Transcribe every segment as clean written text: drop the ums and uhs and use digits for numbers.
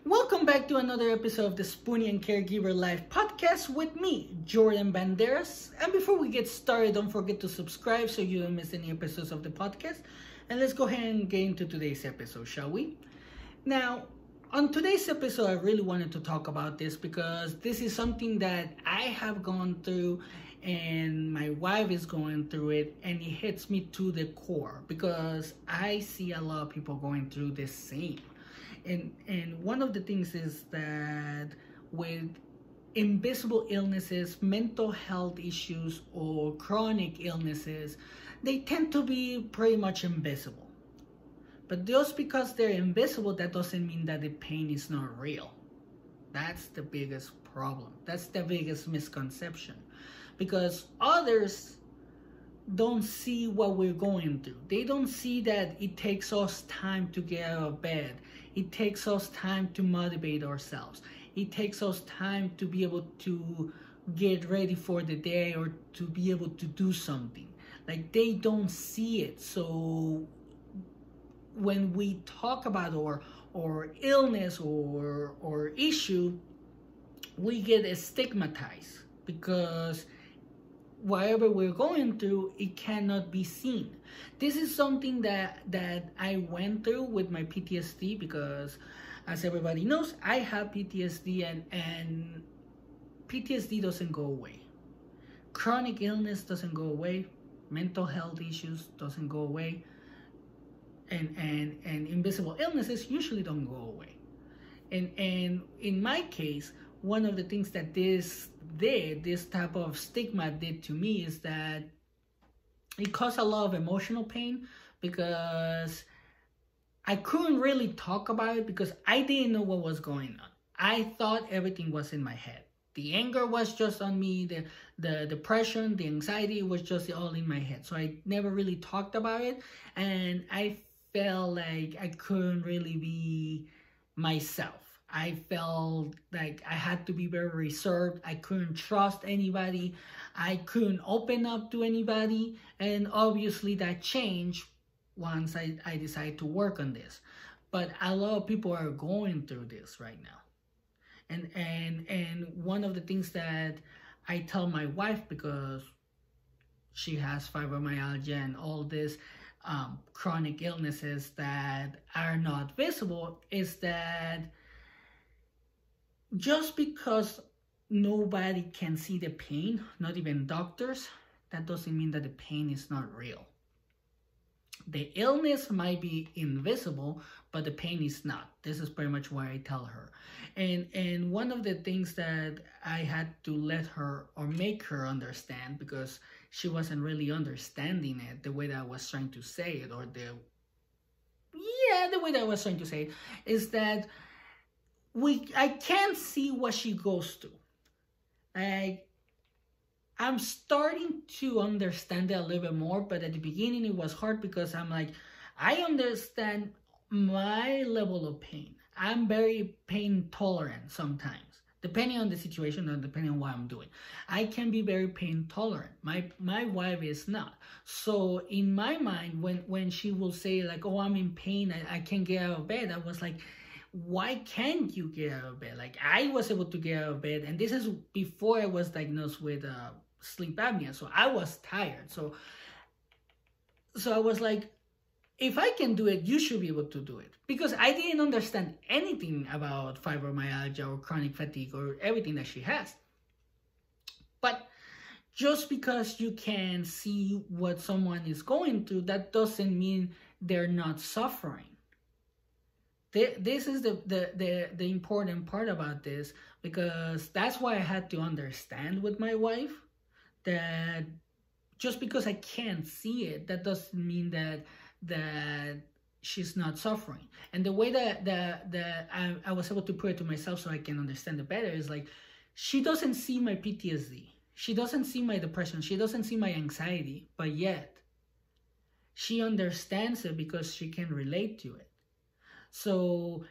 Welcome back to another episode of the Spoonie and Caregiver Live podcast with me, Jordan Banderas. And before we get started, don't forget to subscribe so you don't miss any episodes of the podcast. And let's go ahead and get into today's episode, shall we? Now, on today's episode, I really wanted to talk about this because this is something that I have gone through and my wife is going through it, and it hits me to the core because I see a lot of people going through the same. And one of the things is that with invisible illnesses, mental health issues, or chronic illnesses, they tend to be pretty much invisible. But just because they're invisible, that doesn't mean that the pain is not real. That's the biggest problem. That's the biggest misconception. Because others don't see what we're going through. They don't see that it takes us time to get out of bed. It takes us time to motivate ourselves. It takes us time to be able to get ready for the day or to be able to do something. Like, they don't see it. So when we talk about our illness or issue, we get stigmatized because whatever we're going through, it cannot be seen. This is something that I went through with my PTSD because, as everybody knows, I have PTSD and PTSD doesn't go away. Chronic illness doesn't go away. Mental health issues doesn't go away. And invisible illnesses usually don't go away. And in my case, one of the things that this type of stigma did to me is that it caused a lot of emotional pain because I couldn't really talk about it because I didn't know what was going on. I thought everything was in my head. The anger was just on me, the depression, the anxiety was just all in my head. So I never really talked about it, and I felt like I couldn't really be myself. I felt like I had to be very reserved. I couldn't trust anybody. I couldn't open up to anybody. And obviously that changed once I decided to work on this. But a lot of people are going through this right now. And one of the things that I tell my wife, because she has fibromyalgia and all this chronic illnesses that are not visible, is that just because nobody can see the pain, not even doctors, that doesn't mean that the pain is not real. The illness might be invisible, but the pain is not. This is pretty much what I tell her. And one of the things that I had to let her or make her understand, because she wasn't really understanding it the way that I was trying to say it, or the way that I was trying to say it, is that I can't see what she goes through. I'm starting to understand it a little bit more, but at the beginning it was hard because I'm like, I understand my level of pain. I'm very pain tolerant sometimes, depending on the situation and depending on what I'm doing. I can be very pain tolerant. My wife is not. So in my mind, when she will say like, oh, I'm in pain, I can't get out of bed, I was like, why can't you get out of bed? Like, I was able to get out of bed, and this is before I was diagnosed with sleep apnea, so I was tired. So I was like, if I can do it, you should be able to do it, because I didn't understand anything about fibromyalgia or chronic fatigue or everything that she has. But just because you can see what someone is going through, that doesn't mean they're not suffering. This is the important part about this, because that's why I had to understand with my wife that just because I can't see it, that doesn't mean that she's not suffering. And the way that I was able to put it to myself so I can understand it better is like, she doesn't see my PTSD. She doesn't see my depression. She doesn't see my anxiety, but yet she understands it because she can relate to it. So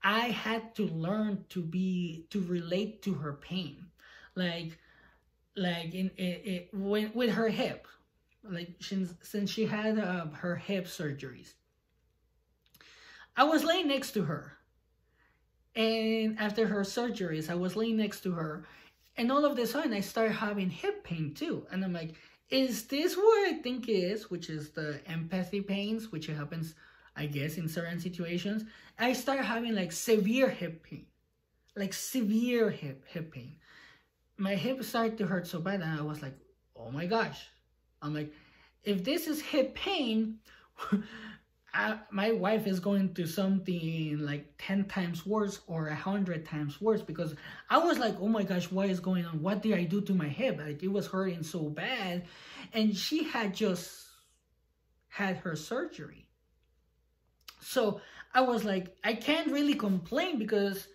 I had to learn to relate to her pain, like with her hip, like since she had her hip surgeries. I was laying next to her, And after her surgeries, I was laying next to her, and all of a sudden I started having hip pain too. And I'm like, is this what I think it is? Which is the empathy pains, which happens, I guess, in certain situations. I started having like severe hip pain, like severe hip pain. My hip started to hurt so bad, and I was like, oh my gosh. I'm like, if this is hip pain, my wife is going through something like 10 times worse or 100 times worse, because I was like, oh my gosh, what is going on? What did I do to my hip? Like, it was hurting so bad. And she had just had her surgery. So I was like, I can't really complain because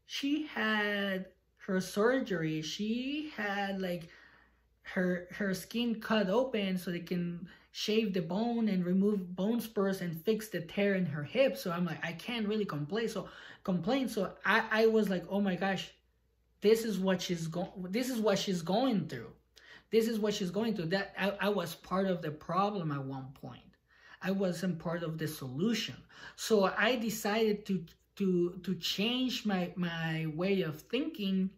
she had her surgery. She had like her skin cut open so they can shave the bone and remove bone spurs and fix the tear in her hip. So I'm like, I can't really complain. So I was like, oh my gosh, this is what she's going through. This is what she's going through. That I was part of the problem at one point. I wasn't part of the solution. So I decided to change my way of thinking,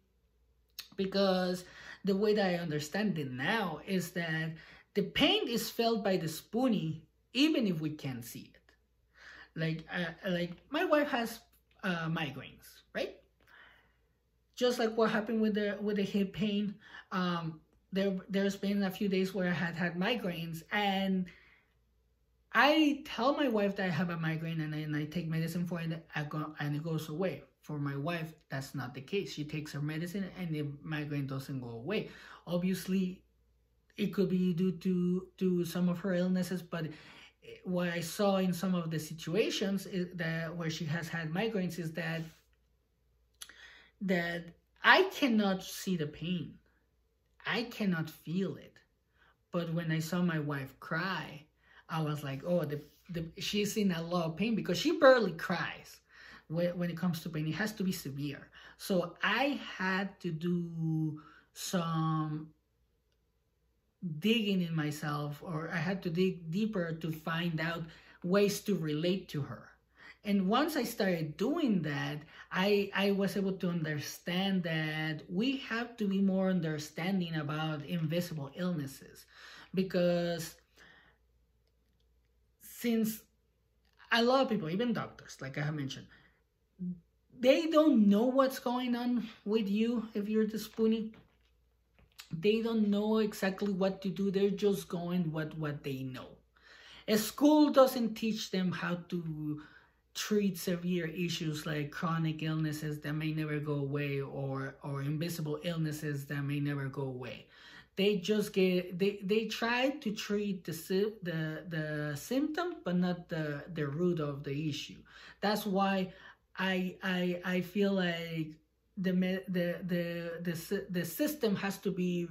because the way that I understand it now is that the pain is felt by the spoonie, even if we can't see it. Like my wife has migraines, right? Just like what happened with the hip pain. There's been a few days where I had migraines, and I tell my wife that I have a migraine, and I take medicine for it, and it goes away. For my wife, that's not the case. She takes her medicine and the migraine doesn't go away. Obviously, it could be due to some of her illnesses, but what I saw in some of the situations is that where she has had migraines is that I cannot see the pain. I cannot feel it. But when I saw my wife cry, I was like, oh, she's in a lot of pain, because she barely cries. When it comes to pain, it has to be severe. So I had to do some digging in myself, or I had to dig deeper to find out ways to relate to her. And once I started doing that, I was able to understand that we have to be more understanding about invisible illnesses, because since a lot of people, even doctors, like I have mentioned, they don't know what's going on with you if you're the spoonie. They don't know exactly what to do. They're just going what they know. A school doesn't teach them how to treat severe issues like chronic illnesses that may never go away, or invisible illnesses that may never go away. They just they try to treat the symptom, but not the root of the issue. That's why I feel like the system has to be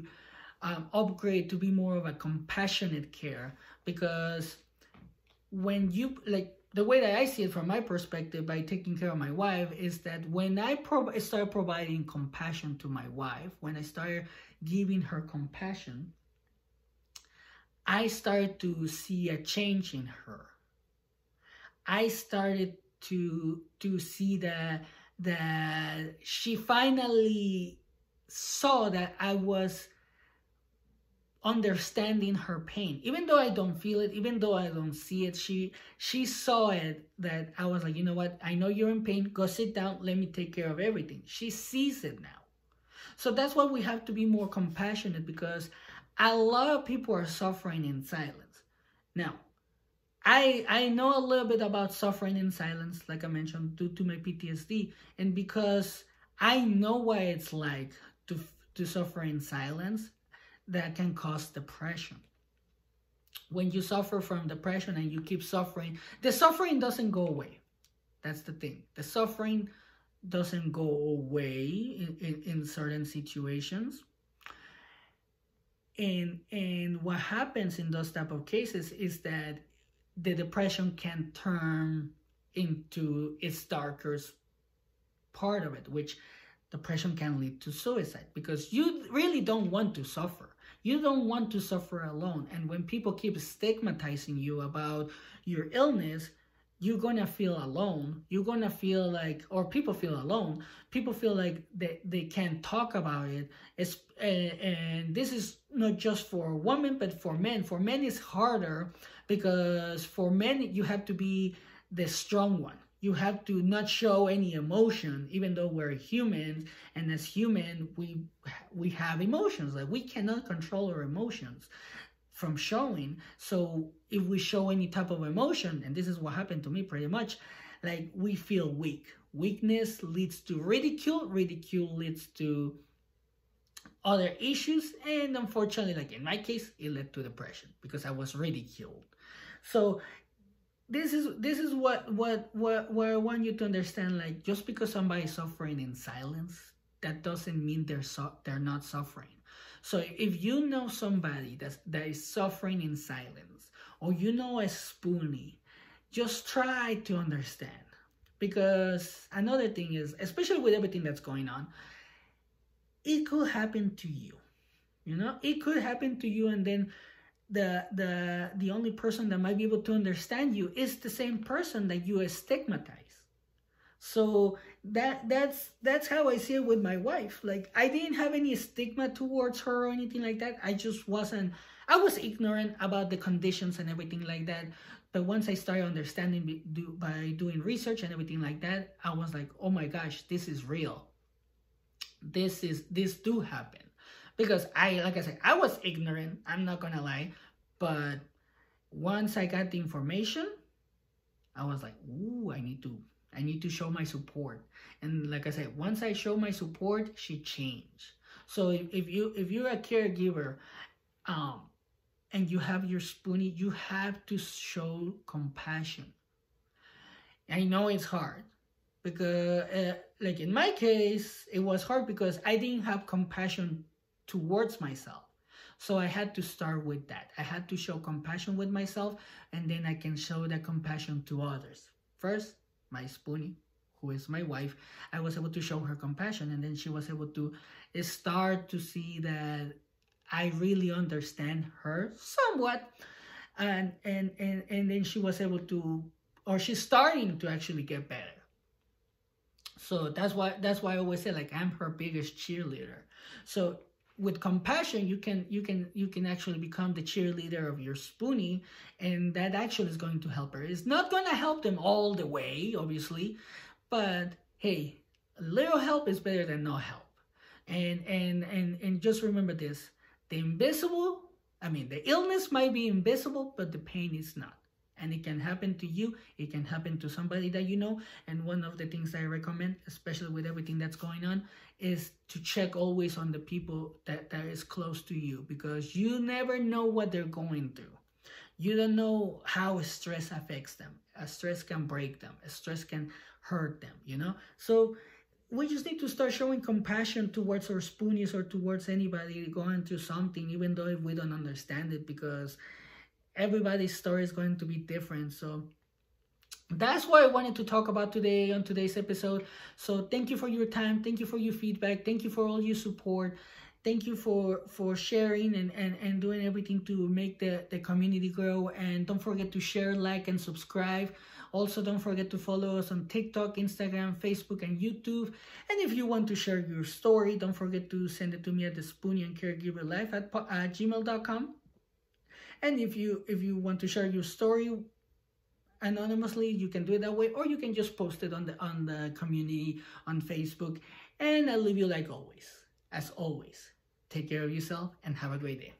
upgraded to be more of a compassionate care, because when you, like, the way that I see it from my perspective by taking care of my wife is that when I start providing compassion to my wife, when I start giving her compassion, I started to see a change in her. I started to see that she finally saw that I was understanding her pain. Even though I don't feel it, even though I don't see it, she saw it, that I was like, you know what, I know you're in pain, go sit down, let me take care of everything. She sees it now. So that's why we have to be more compassionate, because a lot of people are suffering in silence. Now, I know a little bit about suffering in silence, like I mentioned, due to my PTSD, and because I know what it's like to suffer in silence, that can cause depression. When you suffer from depression and you keep suffering, the suffering doesn't go away. That's the thing. The suffering doesn't go away in certain situations. And what happens in those type of cases is that the depression can turn into its darkest part of it, which depression can lead to suicide, because you really don't want to suffer. You don't want to suffer alone. And when people keep stigmatizing you about your illness, you're gonna feel alone. You're gonna feel like, or people feel alone. People feel like they can't talk about it. And this is not just for women, but for men. For men, it's harder because for men, you have to be the strong one. You have to not show any emotion, even though we're humans, and as human, we have emotions. Like, we cannot control our emotions from showing. So if we show any type of emotion, and this is what happened to me pretty much, like, we feel weak. Weakness leads to ridicule. Ridicule leads to other issues, and unfortunately, like in my case, it led to depression because I was ridiculed. So this is what I want you to understand. Like, just because somebody's suffering in silence, that doesn't mean they're not suffering. So if you know somebody that is suffering in silence, or you know a spoonie, just try to understand. Because another thing is, especially with everything that's going on, it could happen to you. You know, it could happen to you, and then the only person that might be able to understand you is the same person that you stigmatize. So that's how I see it with my wife. Like, I didn't have any stigma towards her or anything like that. I was ignorant about the conditions and everything like that. But once I started understanding by doing research and everything like that, I was like, oh my gosh, this is real. This do happen. Because like I said, I was ignorant, I'm not gonna lie. But once I got the information, I was like, ooh, I need to show my support. And like I said, once I show my support, she changed. So if you're a caregiver, and you have your spoonie, you have to show compassion. I know it's hard because, like in my case, it was hard because I didn't have compassion towards myself. So I had to start with that. I had to show compassion with myself, and then I can show that compassion to others. First, my spoonie, who is my wife, I was able to show her compassion, and then she was able to start to see that I really understand her somewhat, and then she was able to, or she's starting to actually get better. So that's why I always say, like, I'm her biggest cheerleader. So with compassion, you can actually become the cheerleader of your spoonie, and that actually is going to help her. It's not going to help them all the way, obviously, but hey, a little help is better than no help. And just remember this: the illness might be invisible, but the pain is not. And it can happen to you, it can happen to somebody that you know. And one of the things I recommend, especially with everything that's going on, is to check always on the people that is close to you, because you never know what they're going through. You don't know how stress affects them. Stress can break them. Stress can hurt them, you know? So we just need to start showing compassion towards our spoonies or towards anybody going through something, even though if we don't understand it, because everybody's story is going to be different. So that's what I wanted to talk about today on today's episode. So thank you for your time. Thank you for your feedback. Thank you for all your support. Thank you for sharing and doing everything to make the community grow. And don't forget to share, like, and subscribe. Also, don't forget to follow us on TikTok, Instagram, Facebook, and YouTube. And if you want to share your story, don't forget to send it to me at the Spoonie and Caregiver Life at gmail.com. And if you want to share your story anonymously, you can do it that way, or you can just post it on the community on Facebook. And I'll leave you like always. As always, take care of yourself and have a great day.